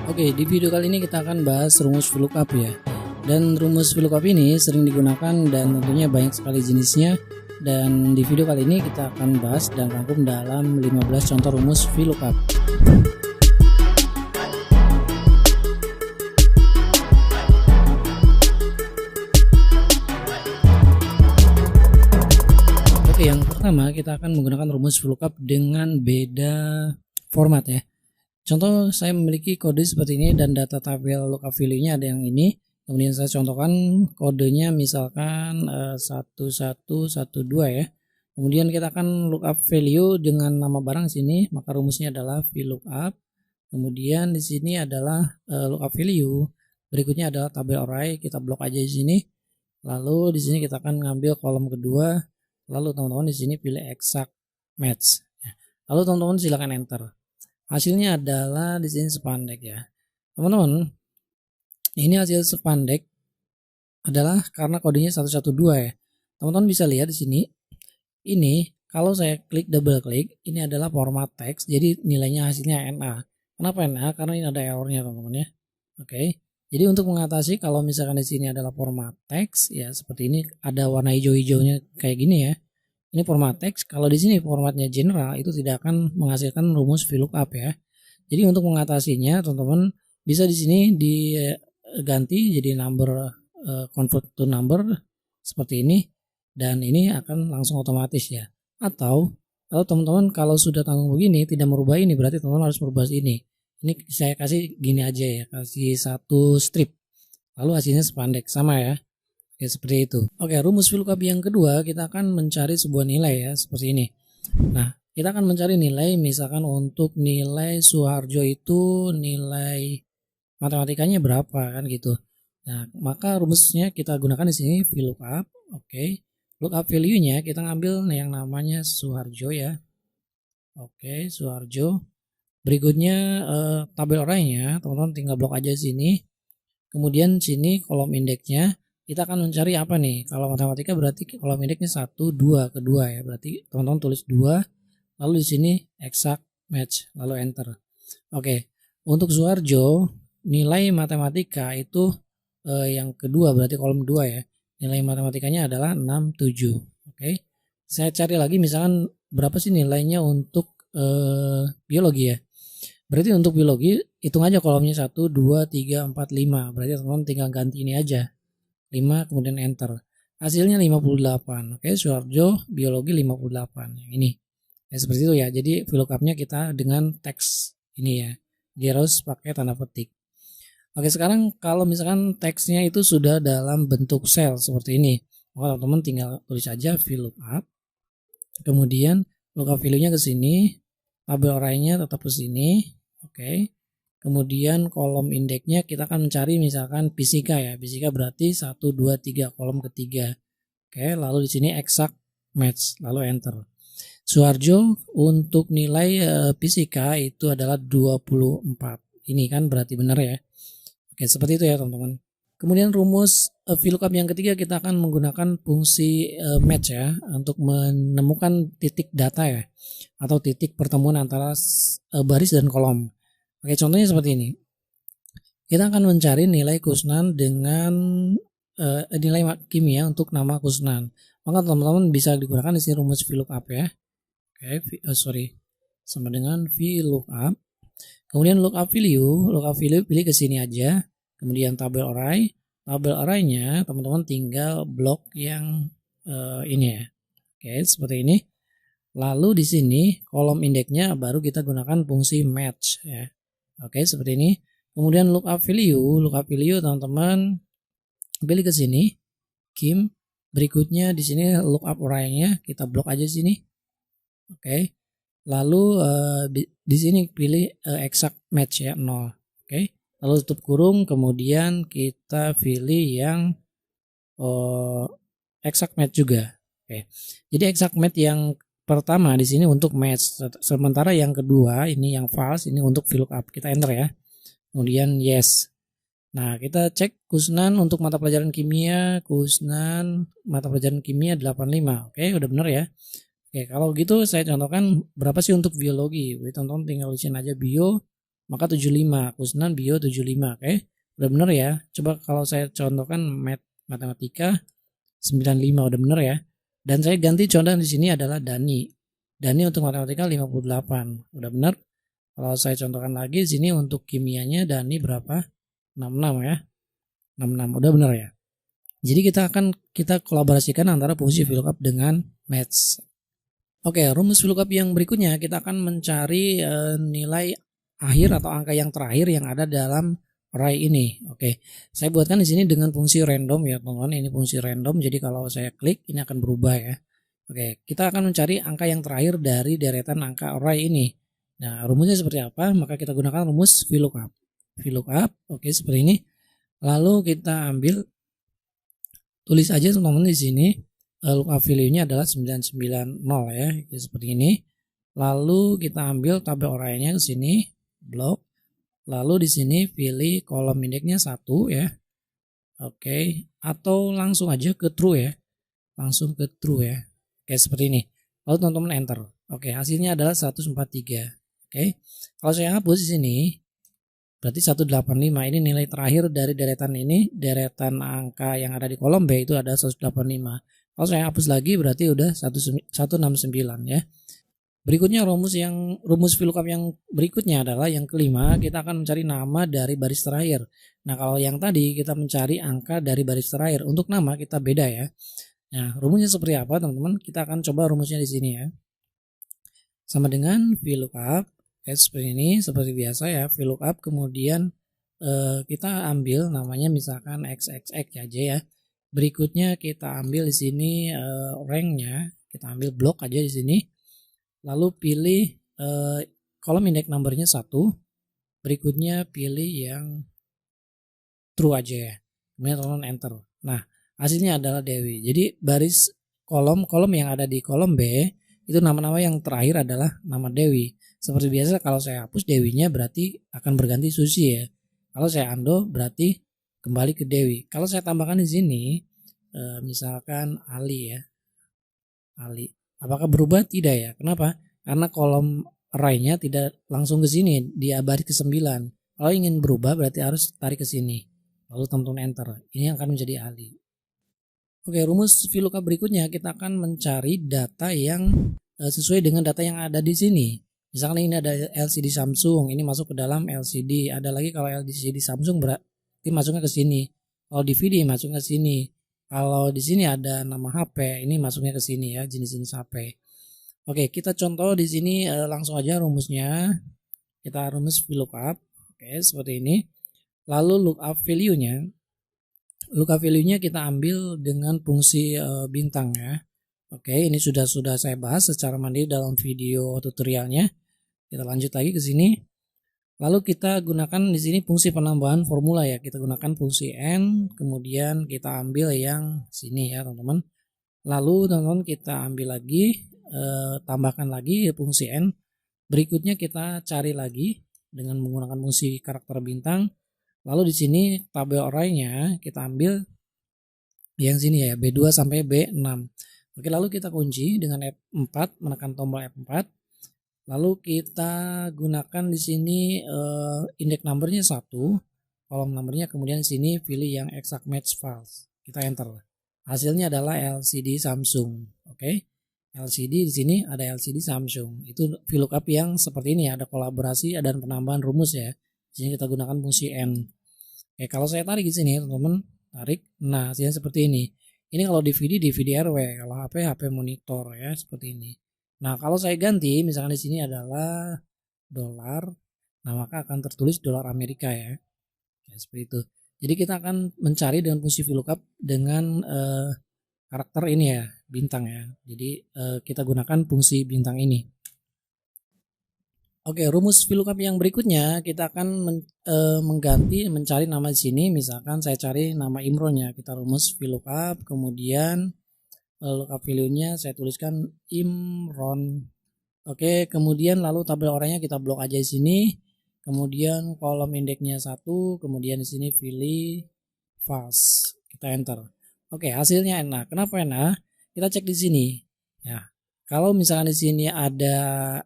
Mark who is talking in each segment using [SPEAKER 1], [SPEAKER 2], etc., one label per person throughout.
[SPEAKER 1] Oke, di video kali ini kita akan bahas rumus VLOOKUP ya. Dan rumus VLOOKUP ini sering digunakan dan tentunya banyak sekali jenisnya. Dan di video kali ini kita akan bahas dan rangkum dalam 15 contoh rumus VLOOKUP. Oke, yang pertama kita akan menggunakan rumus VLOOKUP dengan beda format ya. Contoh, saya memiliki kode seperti ini dan data tabel lookup value-nya ada yang ini. Kemudian saya contohkan kodenya misalkan 1112 ya. Kemudian kita akan lookup value dengan nama barang sini, maka rumusnya adalah VLOOKUP. Kemudian di sini adalah lookup value. Berikutnya adalah tabel array, kita blok aja di sini. Lalu di sini kita akan ngambil kolom kedua. Lalu teman-teman di sini pilih exact match. Lalu teman-teman silakan enter. Hasilnya adalah di sini spandek ya. Teman-teman, ini hasil spandek adalah karena kodenya 112 ya. Teman-teman bisa lihat di sini. Ini kalau saya klik double klik, ini adalah format teks. Jadi nilainya hasilnya NA. Kenapa NA? Karena ini ada errornya teman-teman ya. Oke. Jadi untuk mengatasi kalau misalkan di sini adalah format teks ya seperti ini, ada warna hijau-hijaunya kayak gini ya. Ini format teks, kalau di sini formatnya general itu tidak akan menghasilkan rumus VLOOKUP ya. Jadi untuk mengatasinya teman-teman bisa di sini diganti jadi number convert to number seperti ini dan ini akan langsung otomatis ya. Atau teman-teman kalau sudah tanggung begini tidak merubah ini berarti teman-teman harus merubah ini. Ini saya kasih gini aja ya, kasih satu strip. Lalu hasilnya spandek sama ya. Oke, seperti itu. Oke, rumus VLOOKUP yang kedua kita akan mencari sebuah nilai ya, seperti ini. Nah, kita akan mencari nilai misalkan untuk nilai Suharjo itu nilai matematikanya berapa kan gitu. Nah, maka rumusnya kita gunakan di sini VLOOKUP. Oke. Lookup value-nya kita ngambil yang namanya Suharjo ya. Oke, Suharjo. Berikutnya tabel array-nya, teman-teman tinggal blok aja sini. Kemudian sini kolom indeksnya. Kita akan mencari apa nih? Kalau matematika berarti kolom indeksnya 1, 2, kedua ya. Berarti teman-teman tulis 2, lalu di sini exact match, lalu enter. Oke, untuk Suharjo nilai matematika itu yang kedua berarti kolom 2 ya. Nilai matematikanya adalah 6, 7. Oke, saya cari lagi misalkan berapa sih nilainya untuk biologi ya. Berarti untuk biologi hitung aja kolomnya 1, 2, 3, 4, 5. Berarti teman-teman tinggal ganti ini aja. 5 kemudian enter. Hasilnya 58. Oke, Suharjo biologi 58. Yang ini. Ya, seperti itu ya. Jadi VLOOKUP-nya kita dengan teks ini ya. Dia harus pakai tanda petik. Oke, sekarang kalau misalkan teksnya itu sudah dalam bentuk sel seperti ini, maka teman-teman tinggal tulis aja VLOOKUP. Kemudian lookup value-nya ke sini, tabel array-nya tetap ke sini. Oke. Kemudian kolom indeksnya kita akan mencari misalkan fisika ya. Fisika berarti 1, 2, 3 kolom ketiga. Oke, lalu di sini exact match, lalu enter. Suharjo untuk nilai fisika itu adalah 24. Ini kan berarti benar ya. Oke, seperti itu ya teman-teman. Kemudian rumus VLOOKUP yang ketiga kita akan menggunakan fungsi match ya untuk menemukan titik data ya atau titik pertemuan antara baris dan kolom. Oke, contohnya seperti ini. Kita akan mencari nilai Kusnan dengan nilai kimia untuk nama Kusnan. Maka teman-teman bisa digunakan di sini rumus VLOOKUP ya. Oke, sama dengan VLOOKUP. Kemudian lookup value pilih ke sini aja. Kemudian tabel array-nya teman-teman tinggal blok yang ini ya. Oke, seperti ini. Lalu di sini kolom indeksnya baru kita gunakan fungsi match ya. Oke, seperti ini. Kemudian lookup value teman-teman pilih ke sini, kim. Berikutnya di sini lookup array-nya kita blok aja sini. Oke. Lalu di sini pilih exact match ya 0. Oke. Lalu tutup kurung, kemudian kita pilih yang exact match juga. Oke. Jadi exact match yang pertama di sini untuk match, sementara yang kedua ini yang false ini untuk VLOOKUP. Kita enter ya. Kemudian yes. Nah, kita cek Kusnan untuk mata pelajaran kimia, Kusnan mata pelajaran kimia 85. Oke, udah bener ya. Oke, kalau gitu saya contohkan berapa sih untuk biologi. Teman-teman tinggal isiin aja bio maka 75, Kusnan Bio 75. Oke. Udah bener ya. Coba kalau saya contohkan matematika 95, udah bener ya. Dan saya ganti contoh di sini adalah Dani. Dani untuk matematika 58. Udah bener. Kalau saya contohkan lagi di sini untuk kimianya Dani berapa? 66 ya. 66. Udah bener ya. Jadi kita kolaborasikan antara fungsi VLOOKUP dengan match. Oke, rumus VLOOKUP yang berikutnya kita akan mencari nilai akhir atau angka yang terakhir yang ada dalam array ini. Oke, saya buatkan di sini dengan fungsi random ya teman-teman. Ini fungsi random, jadi kalau saya klik ini akan berubah ya. Oke, kita akan mencari angka yang terakhir dari deretan angka array ini. Nah, rumusnya seperti apa? Maka kita gunakan rumus VLOOKUP. VLOOKUP, oke seperti ini. Lalu kita ambil, tulis aja teman-teman di sini. Lookup value-nya adalah 990 ya, seperti ini. Lalu kita ambil tabel array-nya ke sini, blok. Lalu di sini pilih kolom indeksnya 1 ya. Oke, atau langsung aja ke true ya. Langsung ke true ya. Oke, seperti ini. Lalu teman-teman enter. Oke, hasilnya adalah 143. Oke. Kalau saya hapus di sini, berarti 185 ini nilai terakhir dari deretan ini, deretan angka yang ada di kolom B itu ada 185. Kalau saya hapus lagi berarti udah 169 ya. Berikutnya rumus VLOOKUP yang berikutnya adalah yang kelima, kita akan mencari nama dari baris terakhir. Nah, kalau yang tadi kita mencari angka dari baris terakhir, untuk nama kita beda ya. Nah, rumusnya seperti apa teman-teman? Kita akan coba rumusnya di sini ya. Sama dengan VLOOKUP seperti ini, seperti biasa ya, VLOOKUP kemudian kita ambil namanya misalkan XXX aja ya. Berikutnya kita ambil di sini ranknya, kita ambil blok aja di sini. Lalu pilih kolom indeks numbernya 1. Berikutnya pilih yang true aja ya. Kemudian teman enter. Nah, hasilnya adalah Dewi. Jadi baris kolom yang ada di kolom B itu nama-nama yang terakhir adalah nama Dewi. Seperti biasa kalau saya hapus Dewinya berarti akan berganti Susi ya. Kalau saya undo berarti kembali ke Dewi. Kalau saya tambahkan di sini misalkan Ali ya. Ali. Apakah berubah? Tidak ya. Kenapa? Karena kolom array-nya tidak langsung ke sini, dia baris ke 9. Kalau ingin berubah berarti harus tarik ke sini. Lalu teman-teman enter. Ini akan menjadi Ali. Oke, rumus VLOOKUP berikutnya kita akan mencari data yang sesuai dengan data yang ada di sini. Misalkan ini ada LCD Samsung, ini masuk ke dalam LCD. Ada lagi kalau LCD Samsung berarti masuknya ke sini. Kalau DVD masuknya ke sini. Kalau di sini ada nama HP, ini masuknya ke sini ya, jenis-jenis HP. Oke, kita contoh di sini langsung aja rumusnya. Kita rumus VLOOKUP. Oke, seperti ini. Lalu lookup value-nya. Lookup value-nya kita ambil dengan fungsi bintang ya. Oke, ini sudah saya bahas secara mandiri dalam video tutorialnya. Kita lanjut lagi ke sini. Lalu kita gunakan di sini fungsi penambahan formula ya. Kita gunakan fungsi n, kemudian kita ambil yang sini ya, teman-teman. Lalu teman-teman kita ambil lagi, tambahkan lagi fungsi n. Berikutnya kita cari lagi dengan menggunakan fungsi karakter bintang. Lalu di sini tabel array-nya kita ambil yang sini ya, B2 sampai B6. Oke, lalu kita kunci dengan F4, menekan tombol F4. Lalu kita gunakan di sini indeks numbernya 1, kolom numbernya, kemudian sini pilih yang exact match files. Kita enter. Hasilnya adalah LCD Samsung. Oke. LCD di sini ada LCD Samsung. Itu VLOOKUP yang seperti ini, ada kolaborasi dan penambahan rumus ya. Di sini kita gunakan fungsi n. Oke, kalau saya tarik di sini, teman-teman, tarik. Nah, hasilnya seperti ini. Ini kalau DVD RW, kalau HP monitor ya, seperti ini. Nah, kalau saya ganti, misalkan di sini adalah dolar, nah maka akan tertulis dolar Amerika ya. Ya, seperti itu. Jadi kita akan mencari dengan fungsi VLOOKUP dengan karakter ini ya, bintang ya. Jadi kita gunakan fungsi bintang ini. Oke, rumus VLOOKUP yang berikutnya kita akan mencari nama di sini. Misalkan saya cari nama Imron ya. Kita rumus VLOOKUP, kemudian lookup value-nya saya tuliskan Imron. Oke, kemudian lalu tabel orangnya kita blok aja di sini. Kemudian kolom indeksnya 1, kemudian di sini pilih false. Kita enter. Oke, hasilnya enak. Kenapa enak? Kita cek di sini. Ya. Kalau misalkan di sini ada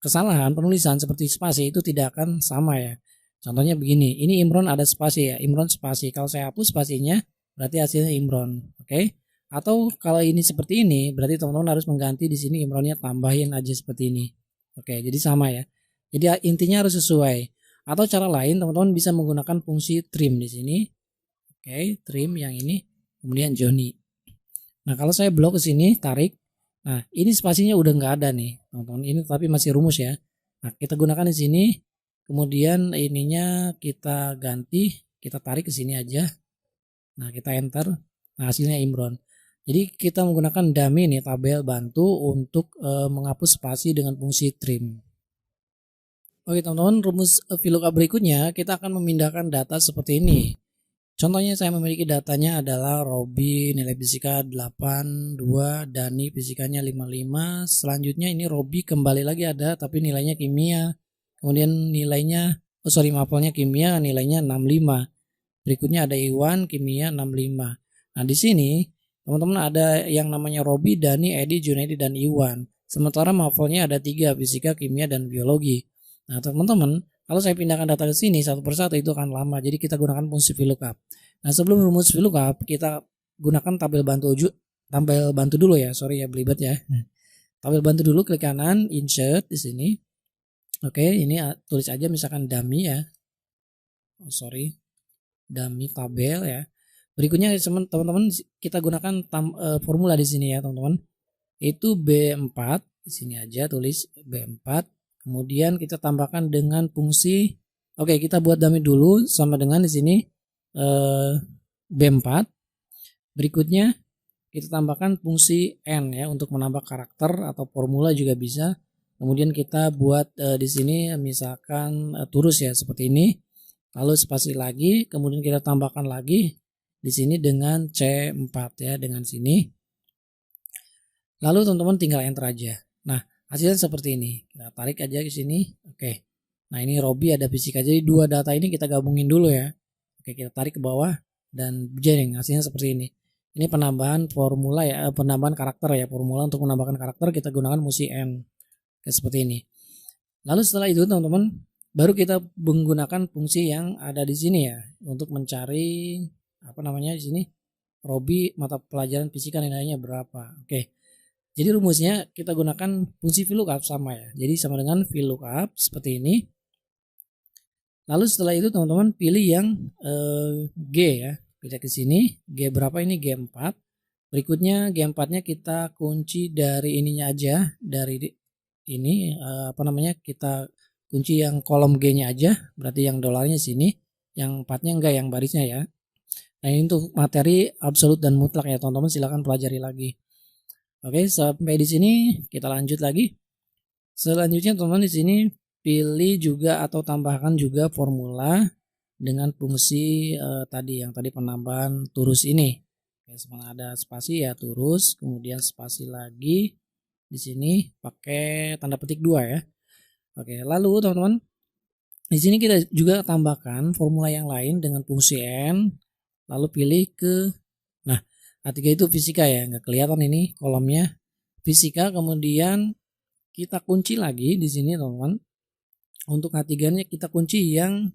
[SPEAKER 1] kesalahan penulisan seperti spasi itu tidak akan sama ya. Contohnya begini, ini Imron ada spasi ya, Imron spasi. Kalau saya hapus spasinya, berarti hasilnya Imron, oke? Atau kalau ini seperti ini, berarti teman-teman harus mengganti di sini Imronnya tambahin aja seperti ini. Oke, jadi sama ya. Jadi intinya harus sesuai. Atau cara lain, teman-teman bisa menggunakan fungsi trim di sini. Oke, trim yang ini, kemudian Johnny. Nah, kalau saya blok ke sini, tarik. Nah, ini spasinya udah nggak ada nih, teman-teman. Ini tapi masih rumus ya. Nah, kita gunakan di sini. Kemudian ininya kita ganti, kita tarik ke sini aja. Nah, kita enter. Nah, hasilnya Imron. Jadi kita menggunakan dummy nih, tabel bantu untuk menghapus spasi dengan fungsi trim. Oke teman-teman, rumus VLOOKUP berikutnya kita akan memindahkan data seperti ini. Contohnya saya memiliki datanya adalah Robi nilai fisika 82, Dani fisikanya 55. Selanjutnya ini Robi kembali lagi ada tapi nilainya kimia. Kemudian nilainya, mapelnya kimia nilainya 65. Berikutnya ada Iwan kimia 65. Nah di sini teman-teman ada yang namanya Robi, Dani, Edi, Junaidi, dan Iwan. Sementara mapelnya ada 3, fisika, kimia, dan biologi. Nah teman-teman, kalau saya pindahkan data ke sini satu persatu itu akan lama. Jadi kita gunakan fungsi VLOOKUP. Nah sebelum rumus VLOOKUP kita gunakan tabel bantu dulu ya. Sorry ya belibet ya. Tabel bantu dulu, klik kanan, insert di sini. Oke, ini tulis aja misalkan dummy ya. Dummy tabel ya. Berikutnya teman-teman kita gunakan formula di sini ya teman-teman. Itu B4 di sini aja tulis B4. Kemudian kita tambahkan dengan fungsi, oke kita buat dummy dulu sama dengan di sini B4. Berikutnya kita tambahkan fungsi N ya untuk menambah karakter atau formula juga bisa. Kemudian kita buat di sini misalkan turus ya seperti ini. Lalu spasi lagi, kemudian kita tambahkan lagi di sini dengan C4 ya dengan sini. Lalu teman-teman tinggal enter aja. Nah, hasilnya seperti ini. Kita tarik aja ke sini. Oke. Nah, ini Robi ada fisika. Jadi dua data ini kita gabungin dulu ya. Oke, kita tarik ke bawah dan jering hasilnya seperti ini. Ini penambahan formula ya, penambahan karakter ya. Formula untuk menambahkan karakter kita gunakan fungsi N. Oke, seperti ini. Lalu setelah itu teman-teman baru kita menggunakan fungsi yang ada di sini ya untuk mencari di sini Robi mata pelajaran fisika nilainya berapa. Oke. Jadi rumusnya kita gunakan fungsi VLOOKUP sama ya. Jadi sama dengan VLOOKUP seperti ini. Lalu setelah itu teman-teman pilih yang G ya. Pilih ke sini, G berapa ini? G4. Berikutnya G4-nya kita kunci dari ininya aja, dari ini kita kunci yang kolom G-nya aja, berarti yang dolarnya sini, yang 4-nya enggak, yang barisnya ya. Nah ini untuk materi absolut dan mutlak ya teman-teman, silahkan pelajari lagi. Oke, sampai di sini kita lanjut lagi. Selanjutnya teman-teman di sini pilih juga atau tambahkan juga formula dengan fungsi tadi penambahan turus ini. Oke, ada spasi ya turus, kemudian spasi lagi di sini pakai tanda petik 2 ya. Oke, lalu teman-teman di sini kita juga tambahkan formula yang lain dengan fungsi N, lalu pilih ke, nah A3 itu fisika ya, nggak kelihatan ini kolomnya fisika, kemudian kita kunci lagi di sini teman-teman. Untuk A3-nya kita kunci yang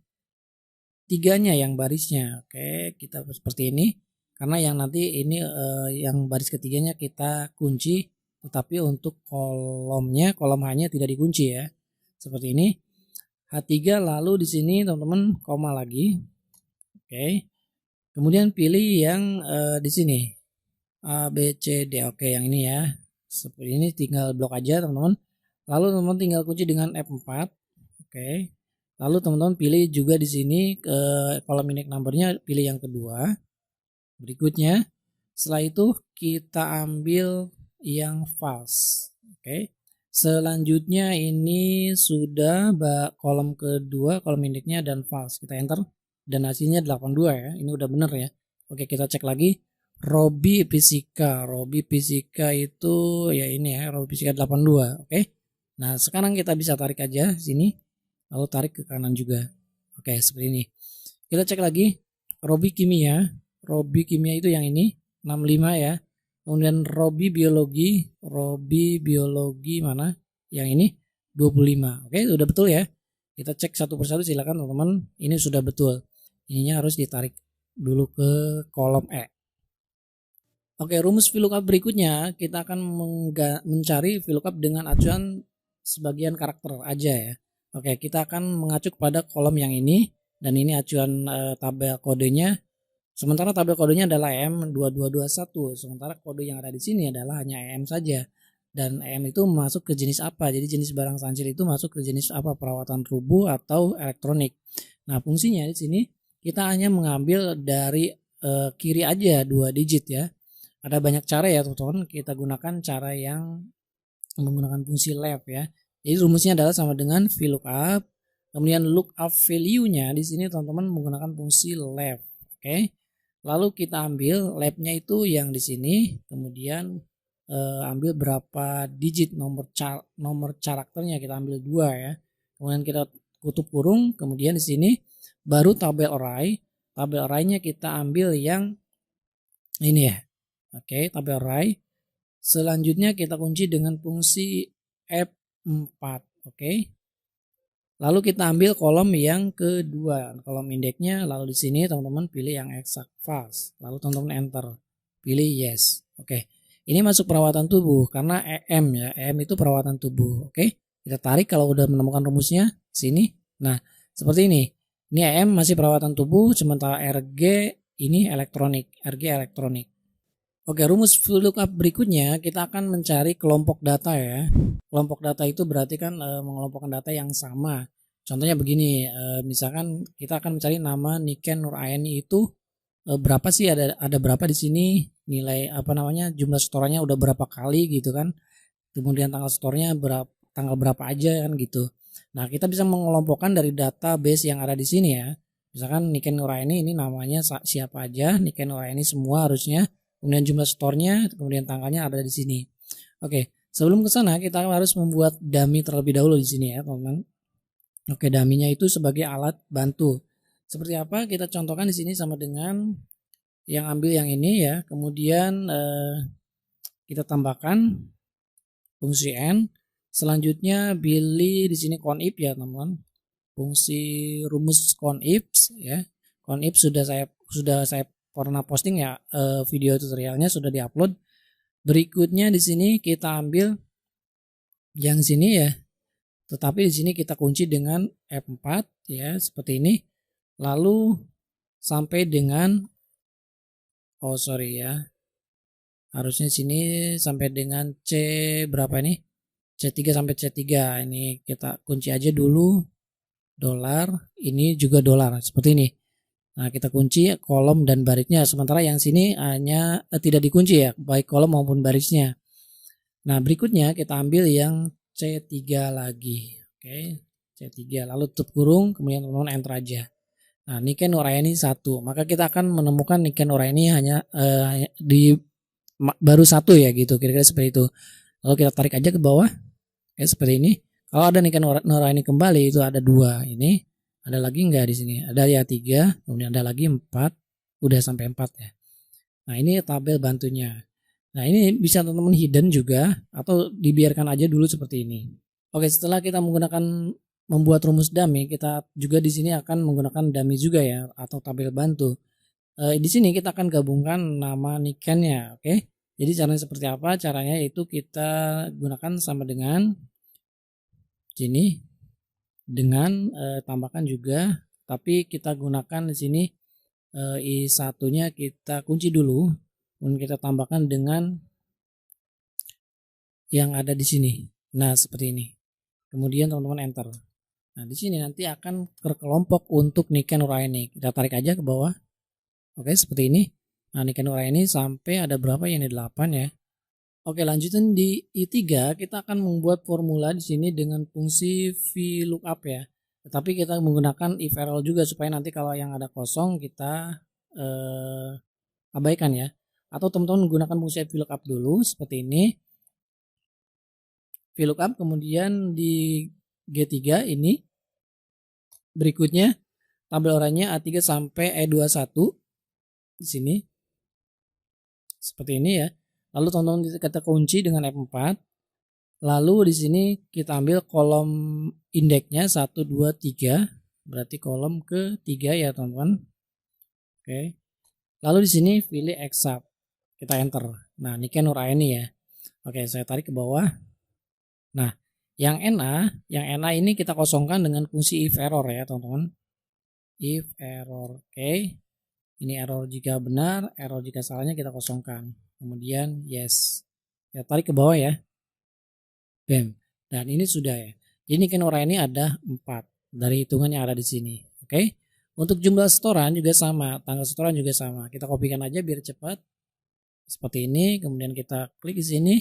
[SPEAKER 1] 3-nya yang barisnya. Oke, kita seperti ini karena yang nanti ini yang baris ketiganya kita kunci, tetapi untuk kolom H-nya tidak dikunci ya. Seperti ini. H3 lalu di sini teman-teman koma lagi. Oke. Kemudian pilih yang di sini A B C D. Oke, yang ini ya. Seperti ini tinggal blok aja teman-teman. Lalu teman-teman tinggal kunci dengan F4. Oke. Lalu teman-teman pilih juga di sini kolom unique numbernya pilih yang kedua. Berikutnya setelah itu kita ambil yang false. Oke. Selanjutnya ini sudah kolom kedua, kolom indeknya dan false. Kita enter dan hasilnya 82 ya. Ini udah bener ya. Oke, kita cek lagi. Robi fisika itu ya ini ya, Robi fisika 82. Oke. Nah, sekarang kita bisa tarik aja sini. Lalu tarik ke kanan juga. Oke, seperti ini. Kita cek lagi. Robi kimia itu yang ini 65 ya. Kemudian Robi biologi mana? Yang ini 25. Oke, udah betul ya. Kita cek satu persatu, silakan teman-teman. Ini sudah betul. Ininya harus ditarik dulu ke kolom E. Oke, rumus VLOOKUP berikutnya kita akan mencari VLOOKUP dengan acuan sebagian karakter aja ya. Oke, kita akan mengacu kepada kolom yang ini dan ini acuan tabel kodenya. Sementara tabel kodenya adalah EM2221, sementara kode yang ada di sini adalah hanya EM saja. Dan EM itu masuk ke jenis apa? Jadi jenis barang sancil itu masuk ke jenis apa? Perawatan rubuh atau elektronik. Nah, fungsinya di sini kita hanya mengambil dari kiri aja 2 digit ya. Ada banyak cara ya teman-teman, kita gunakan cara yang menggunakan fungsi left ya. Jadi rumusnya adalah sama dengan VLOOKUP, kemudian lookup value-nya di sini teman-teman menggunakan fungsi left. Oke. Lalu kita ambil left-nya itu yang di sini, kemudian ambil berapa digit nomor karakternya, kita ambil 2 ya. Kemudian kita tutup kurung, kemudian di sini baru tabel array. Tabel array-nya kita ambil yang ini ya. Oke, tabel array. Selanjutnya kita kunci dengan fungsi F4. Oke. Lalu kita ambil kolom yang kedua, kolom indeksnya. Lalu di sini teman-teman pilih yang exact fast. Lalu teman-teman enter. Pilih yes. Oke. Ini masuk perawatan tubuh karena EM ya. EM itu perawatan tubuh. Oke. Kita tarik kalau udah menemukan rumusnya sini. Nah, seperti ini. Ini EM masih perawatan tubuh, sementara RG ini elektronik. RG elektronik. Oke, rumus VLOOKUP berikutnya kita akan mencari kelompok data ya. Kelompok data itu berarti kan mengelompokkan data yang sama. Contohnya begini, misalkan kita akan mencari nama Niken Nuraini itu berapa sih, ada berapa di sini, nilai apa namanya, jumlah setorannya udah berapa kali gitu kan. Kemudian tanggal setornya tanggal berapa aja kan gitu. Nah, kita bisa mengelompokkan dari database yang ada di sini ya. Misalkan Niken Nuraini ini namanya siapa aja, Niken Nuraini semua harusnya. Kemudian jumlah store-nya, kemudian tanggalnya ada di sini. Oke, sebelum ke sana kita harus membuat dummy terlebih dahulu di sini ya, teman-teman. Oke, dummy-nya itu sebagai alat bantu. Seperti apa? Kita contohkan di sini sama dengan yang ambil yang ini ya. Kemudian kita tambahkan fungsi n. Selanjutnya pilih di sini conif ya, teman-teman. Fungsi rumus conif ya. Conif sudah saya pernah posting ya, video tutorialnya sudah diupload. Berikutnya di sini kita ambil yang sini ya, tetapi di sini kita kunci dengan F4 ya, seperti ini. Lalu sampai dengan harusnya sini sampai dengan C berapa ini, C3 sampai C3. Ini kita kunci aja dulu dolar, ini juga dolar seperti ini. Nah, kita kunci kolom dan barisnya, sementara yang sini hanya tidak dikunci ya, baik kolom maupun barisnya. Nah, berikutnya kita ambil yang C3 lagi. Oke, C3, lalu tutup kurung, kemudian teman-teman enter aja. Nah, Niken Nuraini 1, maka kita akan menemukan Niken Nuraini hanya di baru 1 ya gitu, kira-kira seperti itu. Lalu kita tarik aja ke bawah, ya seperti ini. Kalau ada Niken Nuraini kembali itu ada 2 ini. Ada lagi enggak di sini? Ada ya 3, kemudian ada lagi 4, udah sampai 4 ya. Nah, ini tabel bantunya. Nah, ini bisa teman-teman hidden juga atau dibiarkan aja dulu seperti ini. Oke, setelah kita membuat rumus dummy, kita juga di sini akan menggunakan dummy juga ya, atau tabel bantu. Di sini kita akan gabungkan nama Niken-nya, oke? Jadi caranya seperti apa? Caranya itu kita gunakan sama dengan sini, dengan tambahkan juga, tapi kita gunakan di sini I1-nya kita kunci dulu, kemudian kita tambahkan dengan yang ada di sini. Nah, seperti ini. Kemudian teman-teman enter. Nah, di sini nanti akan terkelompok untuk Niken Nuraini. Kita tarik aja ke bawah. Oke, seperti ini. Nah, Niken Nuraini sampai ada berapa ya? Ini 8 ya. Oke, lanjutin di I3 kita akan membuat formula di sini dengan fungsi VLOOKUP ya. Tetapi kita menggunakan if error juga supaya nanti kalau yang ada kosong kita abaikan ya. Atau teman-teman menggunakan fungsi VLOOKUP dulu seperti ini. VLOOKUP, kemudian di G3 ini berikutnya tabel orangnya A3 sampai E21 di sini. Seperti ini ya. Lalu teman-teman kita kunci dengan F4. Lalu di sini kita ambil kolom indeksnya 1, 2, 3. Berarti kolom ketiga ya teman-teman. Oke. Lalu di sini pilih exact. Kita enter. Nah, Niken Nuraini ya. Oke, saya tarik ke bawah. Nah, yang NA ini kita kosongkan dengan fungsi if error ya teman-teman. If error. Oke. Ini error jika benar, error jika salahnya kita kosongkan. Kemudian yes. Ya, tarik ke bawah ya. Bam. Dan ini sudah ya. Jadi Niken Nuraini ada 4 dari hitungan yang ada di sini. Oke. Untuk jumlah setoran juga sama, tanggal setoran juga sama. Kita kopikan aja biar cepat. Seperti ini, kemudian kita klik di sini.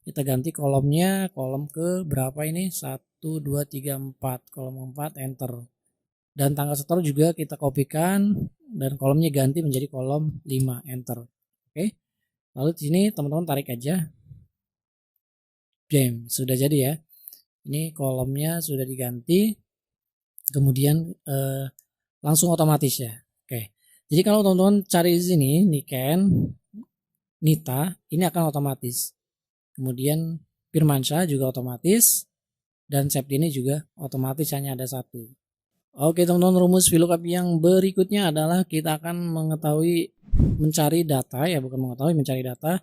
[SPEAKER 1] Kita ganti kolomnya, kolom ke berapa ini? 1, 2, 3, 4. Kolom 4, enter. Dan tanggal setor juga kita kopikan dan kolomnya ganti menjadi kolom 5, enter. Oke. Lalu di sini teman-teman tarik aja. Jam, sudah jadi ya. Ini kolomnya sudah diganti. Kemudian langsung otomatis ya. Oke. Jadi kalau teman-teman cari di sini Niken, Nita, ini akan otomatis. Kemudian Firmansyah juga otomatis, dan Septini juga otomatis, hanya ada 1. Oke teman-teman, rumus VLOOKUP yang berikutnya adalah kita akan mencari data ya, bukan mengetahui, mencari data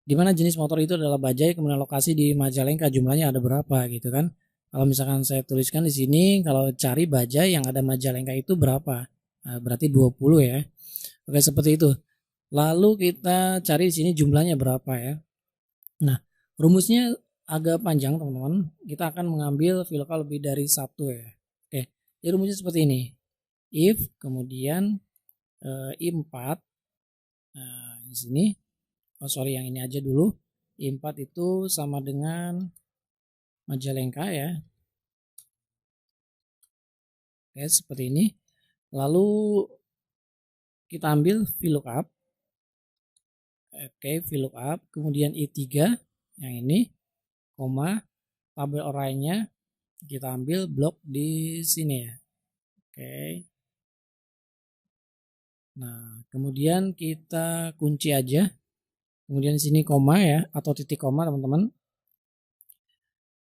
[SPEAKER 1] di mana jenis motor itu adalah bajai, kemudian lokasi di Majalengka, jumlahnya ada berapa gitu kan. Kalau misalkan saya tuliskan di sini, kalau cari bajai yang ada Majalengka itu berapa? Nah, berarti 20 ya. Oke, seperti itu. Lalu kita cari di sini jumlahnya berapa ya. Nah, rumusnya agak panjang teman-teman. Kita akan mengambil VLOOKUP lebih dari 1 ya. Oke, jadi rumusnya seperti ini. If, kemudian I4. Nah, di sini. Oh sorry, yang ini aja dulu. I4 itu sama dengan Majalengka ya. Oke, seperti ini. Lalu kita ambil VLOOKUP. Oke, VLOOKUP. Kemudian I3 yang ini, koma, tabel arraynya kita ambil blok di sini ya. Oke. Nah, kemudian kita kunci aja. Kemudian di sini koma ya, atau titik koma teman-teman.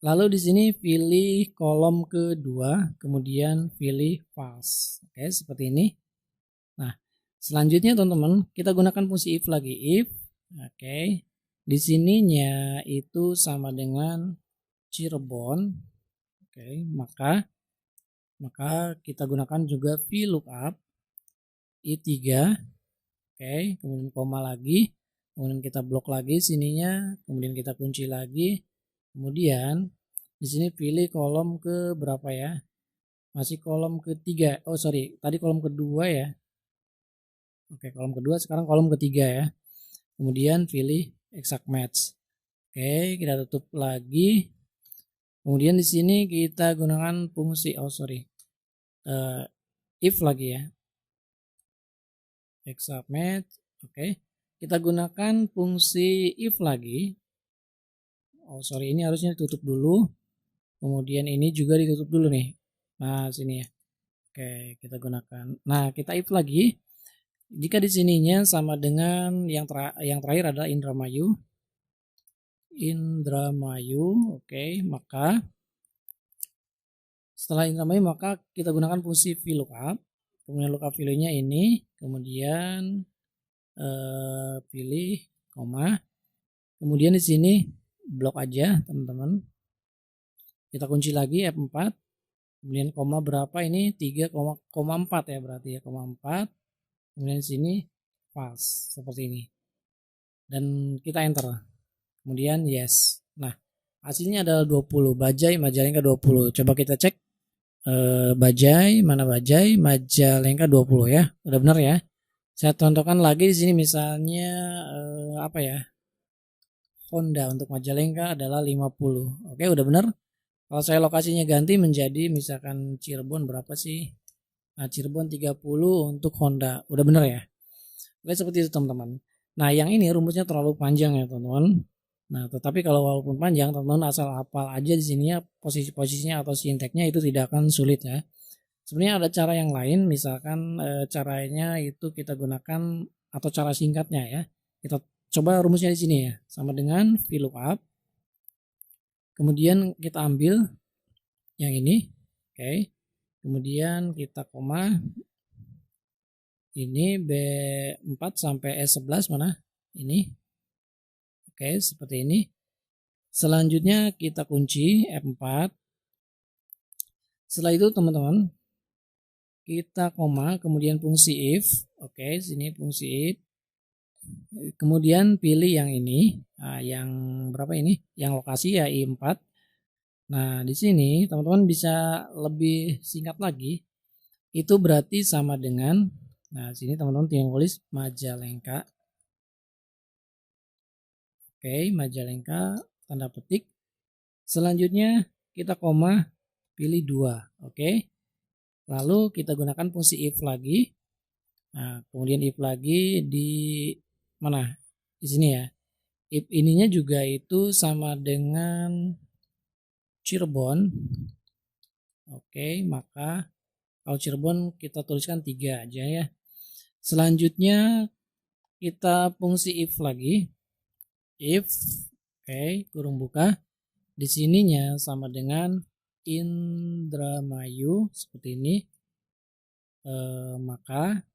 [SPEAKER 1] Lalu di sini pilih kolom kedua, kemudian pilih false. Oke, seperti ini. Nah, selanjutnya teman-teman, kita gunakan fungsi if lagi. If, oke. Di sininya itu sama dengan Cirebon. Oke, maka kita gunakan juga VLOOKUP I3. Oke, kemudian koma lagi. Kemudian kita blok lagi sininya, kemudian kita kunci lagi. Kemudian di sini pilih kolom ke berapa ya? Masih kolom ketiga. Oh sorry, tadi kolom kedua ya. Oke, kolom kedua, sekarang kolom ketiga ya. Kemudian pilih exact match. Oke, kita tutup lagi. Kemudian di sini kita gunakan fungsi if lagi ya. Exact match. Oke, kita gunakan fungsi if lagi. Oh sorry, ini harusnya ditutup dulu. Kemudian ini juga ditutup dulu nih. Nah sini ya. Oke, kita gunakan. Nah, kita if lagi. Jika di sininya sama dengan yang terakhir adalah Indramayu. Indramayu, oke, maka setelah Indramayu maka kita gunakan fungsi VLOOKUP. Kemudian lookup value-nya ini, kemudian pilih koma. Kemudian di sini blok aja, teman-teman. Kita kunci lagi F4. Kemudian koma berapa ini? 3,4 ya berarti ya, 4. Kemudian di sini false seperti ini. Dan kita enter. Kemudian yes. Nah, hasilnya adalah 20. Bajai Majalengka 20. Coba kita cek Bajai, mana Bajai? Majalengka 20 ya. Udah benar ya. Saya contohkan lagi di sini misalnya apa ya? Honda untuk Majalengka adalah 50. Oke, udah benar. Kalau saya lokasinya ganti menjadi misalkan Cirebon berapa sih? Nah, Cirebon 30 untuk Honda. Udah benar ya? Oke, seperti itu teman-teman. Nah, yang ini rumusnya terlalu panjang ya teman-teman. Nah, tetapi kalau walaupun panjang, teman-teman asal hafal aja di sininya posisi-posisinya atau sinteksnya itu tidak akan sulit ya. Sebenarnya ada cara yang lain, misalkan caranya itu kita gunakan atau cara singkatnya ya. Kita coba rumusnya di sini ya, sama dengan VLOOKUP. Kemudian kita ambil yang ini. Oke. Kemudian kita koma. Ini B4 sampai S11 mana? Ini. Oke, seperti ini. Selanjutnya kita kunci F4. Setelah itu teman-teman, kita koma, kemudian fungsi if. Oke, sini fungsi if. Kemudian pilih yang ini. Nah, yang berapa ini? Yang lokasi ya I4. Nah, di sini teman-teman bisa lebih singkat lagi. Itu berarti sama dengan, nah sini teman-teman tinggal tulis Majalengka. Oke, Majalengka, tanda petik. Selanjutnya kita koma, pilih 2. Oke. Lalu kita gunakan fungsi if lagi. Nah, kemudian if lagi di mana? Di sini ya. If ininya juga itu sama dengan Cirebon. Oke, maka kalau Cirebon kita tuliskan 3 aja ya. Selanjutnya kita fungsi if lagi. If, oke, kurung buka. Di sininya sama dengan Indramayu seperti ini. Maka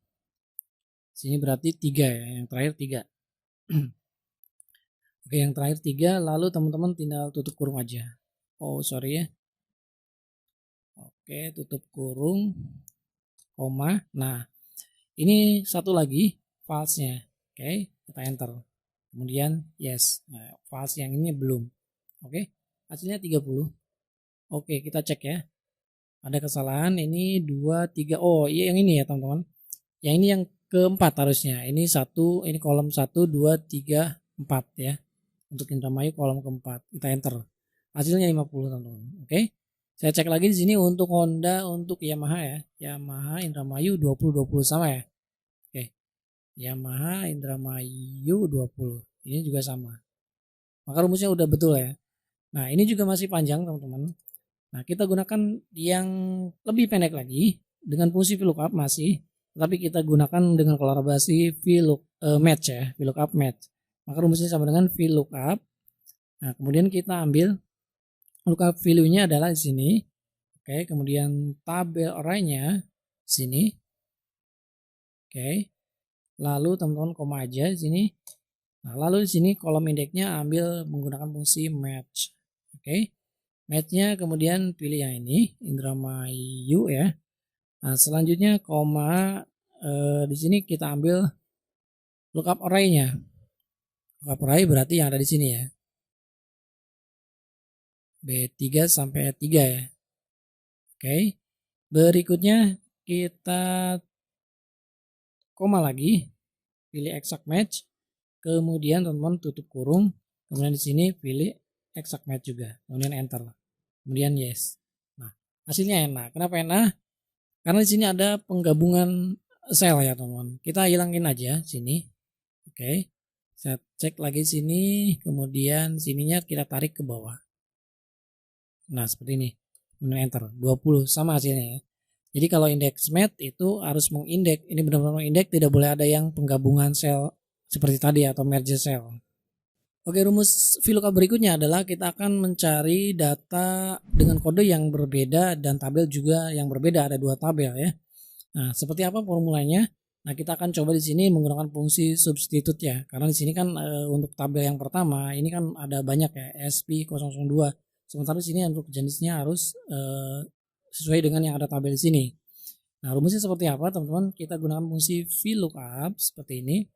[SPEAKER 1] sini berarti 3 ya, yang terakhir 3. Oke, yang terakhir 3, lalu teman-teman tinggal tutup kurung aja. Oh, sorry ya. Oke, tutup kurung, koma. Nah, ini satu lagi false-nya. Oke, kita enter. Kemudian yes. Nah, false yang ini belum. Oke, hasilnya 30. Oke, kita cek ya. Ada kesalahan, ini 2, 3. Oh, iya yang ini ya teman-teman. Yang ini yang keempat harusnya. Ini 1, ini kolom 1, 2, 3, 4 ya. Untuk Indramayu kolom keempat. Kita enter. Hasilnya 50 teman-teman. Oke. Saya cek lagi di sini untuk Honda, untuk Yamaha ya. Yamaha Indramayu 20 sama ya. Oke. Yamaha Indramayu 20. Ini juga sama. Maka rumusnya udah betul ya. Nah, ini juga masih panjang teman-teman. Nah, kita gunakan yang lebih pendek lagi dengan fungsi VLOOKUP masih, tapi kita gunakan dengan kolaborasi match ya, VLOOKUP match. Maka rumusnya sama dengan VLOOKUP. Nah, kemudian kita ambil lookup value-nya adalah di sini. Oke, kemudian tabel array-nya sini. Oke. Lalu teman-teman koma aja di sini. Nah, lalu di sini kolom indeksnya ambil menggunakan fungsi match. Oke. Match-nya kemudian pilih yang ini, Indramayu ya. Nah, selanjutnya koma di sini kita ambil lookup array-nya. Lookup array berarti yang ada di sini ya. B3 sampai 3 ya. Oke. Berikutnya kita koma lagi, pilih exact match. Kemudian teman-teman tutup kurung. Kemudian di sini pilih exact match juga. Kemudian enter. Kemudian yes. Nah, hasilnya enak. Kenapa enak? Karena di sini ada penggabungan sel ya teman-teman. Kita hilangin aja sini. Oke. Saya cek lagi sini. Kemudian sininya kita tarik ke bawah. Nah, seperti ini. Kemudian enter. 20 sama hasilnya ya. Jadi kalau indeks match itu harus mengindeks. Ini benar-benar mengindeks, tidak boleh ada yang penggabungan sel seperti tadi atau merge cell. Oke, rumus VLOOKUP berikutnya adalah kita akan mencari data dengan kode yang berbeda dan tabel juga yang berbeda, ada 2 tabel ya. Nah, seperti apa formulanya? Nah, kita akan coba di sini menggunakan fungsi substitute ya. Karena di sini kan untuk tabel yang pertama ini kan ada banyak ya, SP002. Sementara di sini untuk jenisnya harus sesuai dengan yang ada tabel di sini. Nah, rumusnya seperti apa, teman-teman? Kita gunakan fungsi VLOOKUP seperti ini.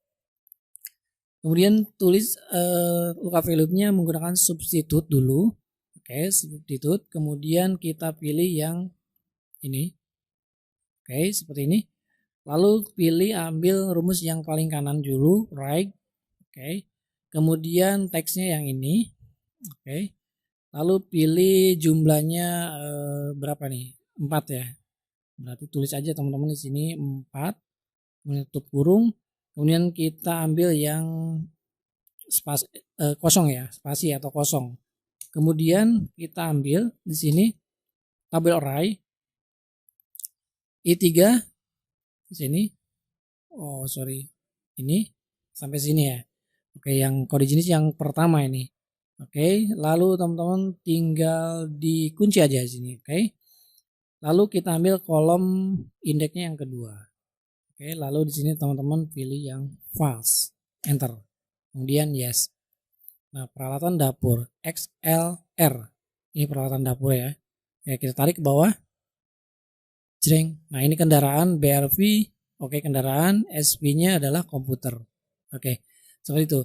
[SPEAKER 1] Kemudian tulis lookup value-nya menggunakan substitute dulu. Oke, substitute. Kemudian kita pilih yang ini. Oke, seperti ini. Lalu pilih ambil rumus yang paling kanan dulu, right. Oke. Kemudian teksnya yang ini. Oke. Lalu pilih jumlahnya berapa nih? 4 ya. Berarti tulis aja teman-teman di sini 4. Kemudian tutup kurung. Kemudian kita ambil yang kosong ya, spasi atau kosong. Kemudian kita ambil di sini tabel array I3 di sini. Oh, sorry. Ini sampai sini ya. Oke, yang kode jenis yang pertama ini. Oke, lalu teman-teman tinggal dikunci aja di sini. Oke. Lalu kita ambil kolom indeksnya yang kedua. Oke, lalu di sini teman-teman pilih yang false. Enter. Kemudian yes. Nah, peralatan dapur XLR. Ini peralatan dapur ya. Oke, kita tarik ke bawah. Jreng. Nah, ini kendaraan BRV. Oke, kendaraan. SP-nya adalah komputer. Oke, seperti itu.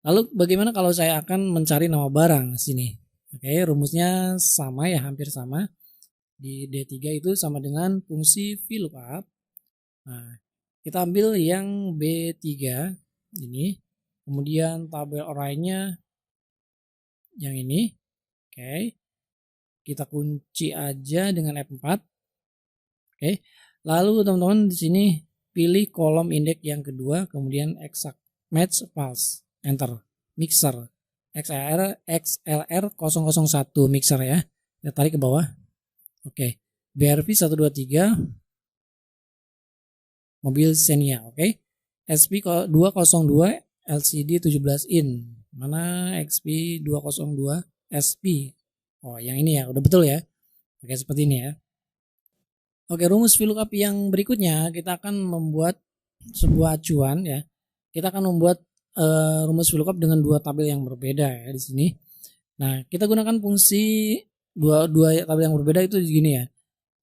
[SPEAKER 1] Lalu bagaimana kalau saya akan mencari nama barang sini? Oke, rumusnya sama ya, hampir sama. Di D3 itu sama dengan fungsi VLOOKUP. Nah, kita ambil yang B3 ini. Kemudian tabel array-nya yang ini. Oke. Kita kunci aja dengan F4. Oke. Lalu teman-teman di sini pilih kolom indeks yang kedua, kemudian exact match false. Enter. Mixer. XLR 001 mixer ya. Kita tarik ke bawah. Oke. BRV 123 mobil Xenia, oke. XP 202 LCD 17 in. Mana XP 202 SP? Oh, yang ini ya, udah betul ya. Oke, seperti ini ya. Oke, rumus VLOOKUP yang berikutnya kita akan membuat sebuah acuan ya. Kita akan membuat rumus VLOOKUP dengan dua tabel yang berbeda ya di sini. Nah, kita gunakan fungsi dua tabel yang berbeda itu gini ya.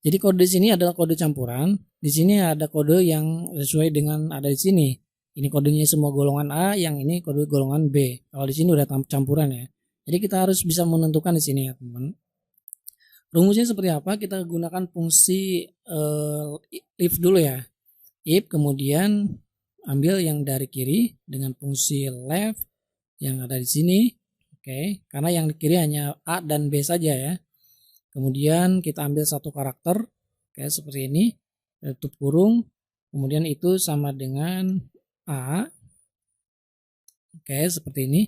[SPEAKER 1] Jadi kode di sini adalah kode campuran. Di sini ada kode yang sesuai dengan ada di sini. Ini kodenya semua golongan A, yang ini kode golongan B. Kalau di sini udah campuran ya. Jadi kita harus bisa menentukan di sini ya, teman. Rumusnya seperti apa? Kita gunakan fungsi if dulu ya. If, kemudian ambil yang dari kiri dengan fungsi left yang ada di sini. Oke, karena yang di kiri hanya A dan B saja ya. Kemudian kita ambil satu karakter, oke, seperti ini, tutup kurung, kemudian itu sama dengan A, oke, seperti ini.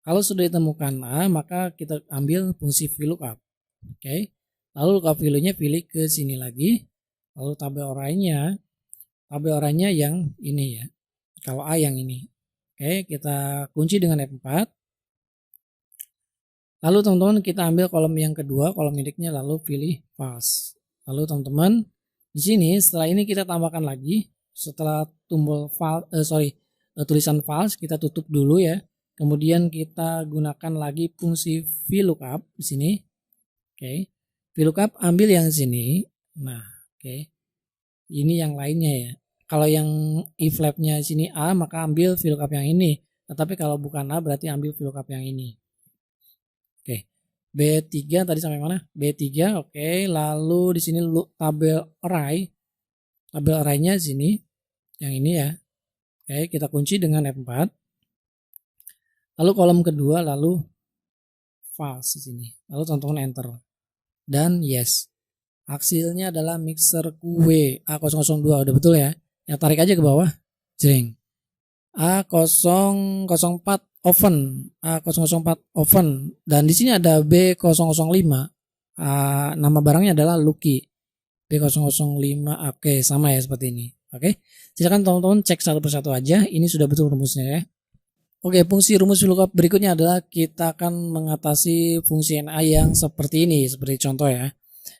[SPEAKER 1] Kalau sudah ditemukan A, maka kita ambil fungsi VLOOKUP, oke. Lalu lookup value-nya pilih ke sini lagi, lalu tabel array-nya yang ini ya. Kalau A yang ini, oke, kita kunci dengan F4. Lalu teman-teman kita ambil kolom yang kedua, kolom indeknya, lalu pilih false. Lalu teman-teman di sini setelah ini kita tambahkan lagi, setelah tulisan false kita tutup dulu ya. Kemudian kita gunakan lagi fungsi VLOOKUP di sini. Oke. VLOOKUP ambil yang sini. Nah, oke. Ini yang lainnya ya. Kalau yang if lab-nya sini A, maka ambil VLOOKUP yang ini. Tetapi kalau bukan A berarti ambil VLOOKUP yang ini. Oke. B3 tadi sampai mana? B3, oke. Lalu di sini tabel array. Tabel array-nya sini. Yang ini ya. Oke, kita kunci dengan F4. Lalu kolom kedua, lalu false di sini. Lalu teman-teman enter. Dan yes. Hasilnya adalah mixer kue A002. Udah betul ya? Yang tarik aja ke bawah. Jreng. A004 oven, A004 oven, dan di sini ada B005. Nama barangnya adalah Lucky. B005. Oke, sama ya seperti ini. Oke. Silakan teman-teman cek satu persatu aja. Ini sudah betul rumusnya ya. Oke, fungsi rumus VLOOKUP berikutnya adalah kita akan mengatasi fungsi NA yang seperti ini, seperti contoh ya.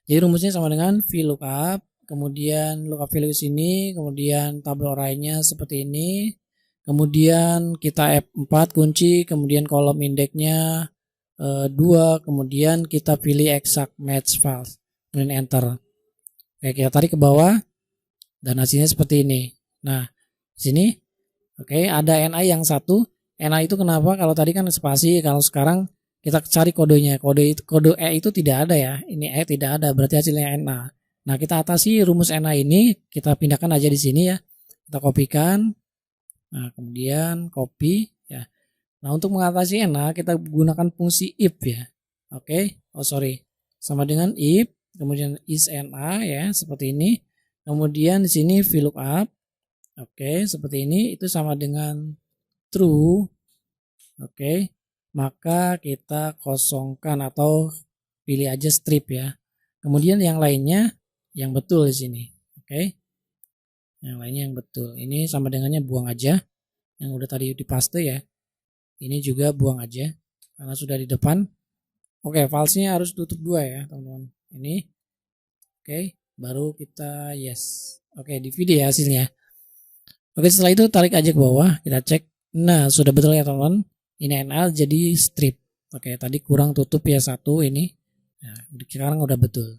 [SPEAKER 1] Jadi rumusnya sama dengan VLOOKUP, kemudian lookup value sini, kemudian tabel array-nya seperti ini. Kemudian kita F4 kunci, kemudian kolom indeksnya 2, kemudian kita pilih exact match false, kemudian enter. Oke, kita tarik ke bawah dan hasilnya seperti ini. Nah, di sini oke, ada NA yang satu. NA itu kenapa? Kalau tadi kan spasi, kalau sekarang kita cari kodenya. Kode E itu tidak ada ya. Ini E tidak ada, berarti hasilnya NA. Nah, kita atasi rumus NA ini, kita pindahkan aja di sini ya. Kita kopikan. Nah, kemudian copy ya. Nah, untuk mengatasi NA kita gunakan fungsi if ya. Oke. Sama dengan if, kemudian is NA ya, seperti ini. Kemudian di sini VLOOKUP. Oke, seperti ini, itu sama dengan true. Oke. Maka kita kosongkan atau pilih aja strip ya. Kemudian yang lainnya yang betul di sini. Oke. Yang lainnya yang betul. Ini sama dengannya buang aja. Yang udah tadi dipaste ya. Ini juga buang aja. karena sudah di depan. Oke, false-nya harus tutup 2 ya teman-teman. Ini. Oke, baru kita yes. Oke, di video ya hasilnya. Oke, setelah itu tarik aja ke bawah, kita cek. Nah, sudah betul ya teman-teman. Ini NA jadi strip. Oke, tadi kurang tutup ya 1 ini. Nah, sekarang udah betul.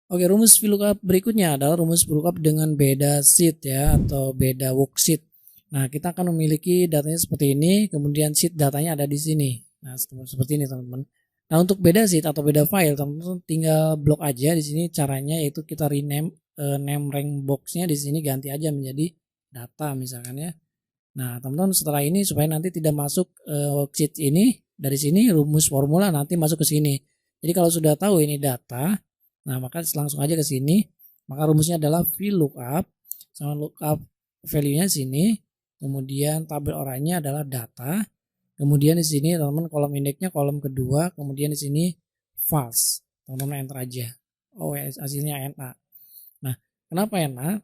[SPEAKER 1] Oke, rumus VLOOKUP berikutnya adalah rumus VLOOKUP dengan beda sheet ya, atau beda worksheet. Nah, kita akan memiliki datanya seperti ini, kemudian sheet datanya ada di sini. Nah, seperti ini teman-teman. Nah, untuk beda sheet atau beda file, teman-teman tinggal blok aja di sini. Caranya yaitu kita rename name rank boxnya di sini, ganti aja menjadi data misalkan ya. Nah, teman-teman setelah ini supaya nanti tidak masuk worksheet ini, dari sini rumus formula nanti masuk ke sini. Jadi kalau sudah tahu ini data, nah maka langsung aja ke sini. Maka rumusnya adalah VLOOKUP sama lookup value-nya sini. Kemudian tabel orangnya adalah data. Kemudian di sini teman-teman kolom indeksnya kolom kedua. Kemudian di sini false. Teman-teman enter aja. Oh, hasilnya NA. Nah, kenapa NA?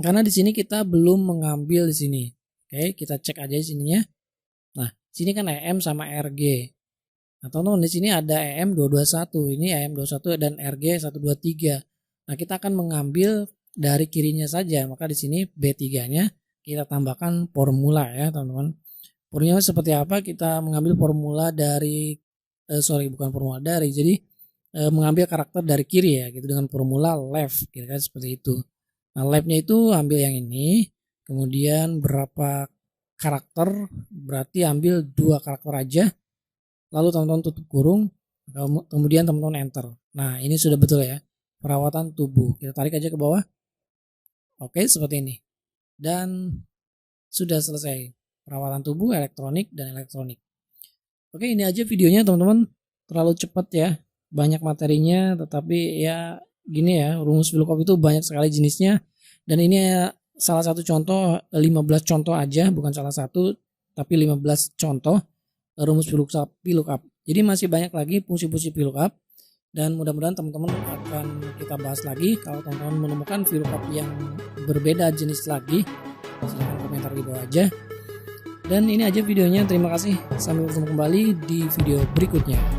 [SPEAKER 1] Karena di sini kita belum mengambil di sini. Oke, kita cek aja di sininya. Nah, sini kan EM sama RG. Nah, teman-teman di sini ada EM221. Ini EM21 dan RG123. Nah, kita akan mengambil dari kirinya saja. Maka di sini B3-nya kita tambahkan formula ya, teman-teman. Formulanya seperti apa? Kita mengambil formula dari bukan formula dari. Jadi mengambil karakter dari kiri ya, gitu dengan formula left, kira-kira seperti itu. Nah, left-nya itu ambil yang ini. Kemudian berapa karakter? Berarti ambil 2 karakter aja. Lalu teman-teman tutup kurung. Kemudian teman-teman enter. Nah, ini sudah betul ya. Perawatan tubuh. Kita tarik aja ke bawah. Oke, seperti ini. Dan sudah selesai perawatan tubuh elektronik dan elektronik. Oke, ini aja videonya teman-teman. Terlalu cepat ya, banyak materinya, tetapi ya gini ya, rumus VLOOKUP itu banyak sekali jenisnya. Dan ini salah satu contoh, 15 contoh aja, bukan salah satu, tapi 15 contoh rumus VLOOKUP. Jadi masih banyak lagi fungsi-fungsi VLOOKUP. Dan mudah-mudahan teman-teman akan kita bahas lagi. Kalau teman-teman menemukan VLOOKUP yang berbeda jenis lagi, silahkan komentar di bawah aja. Dan ini aja videonya, terima kasih. Sampai bertemu kembali di video berikutnya.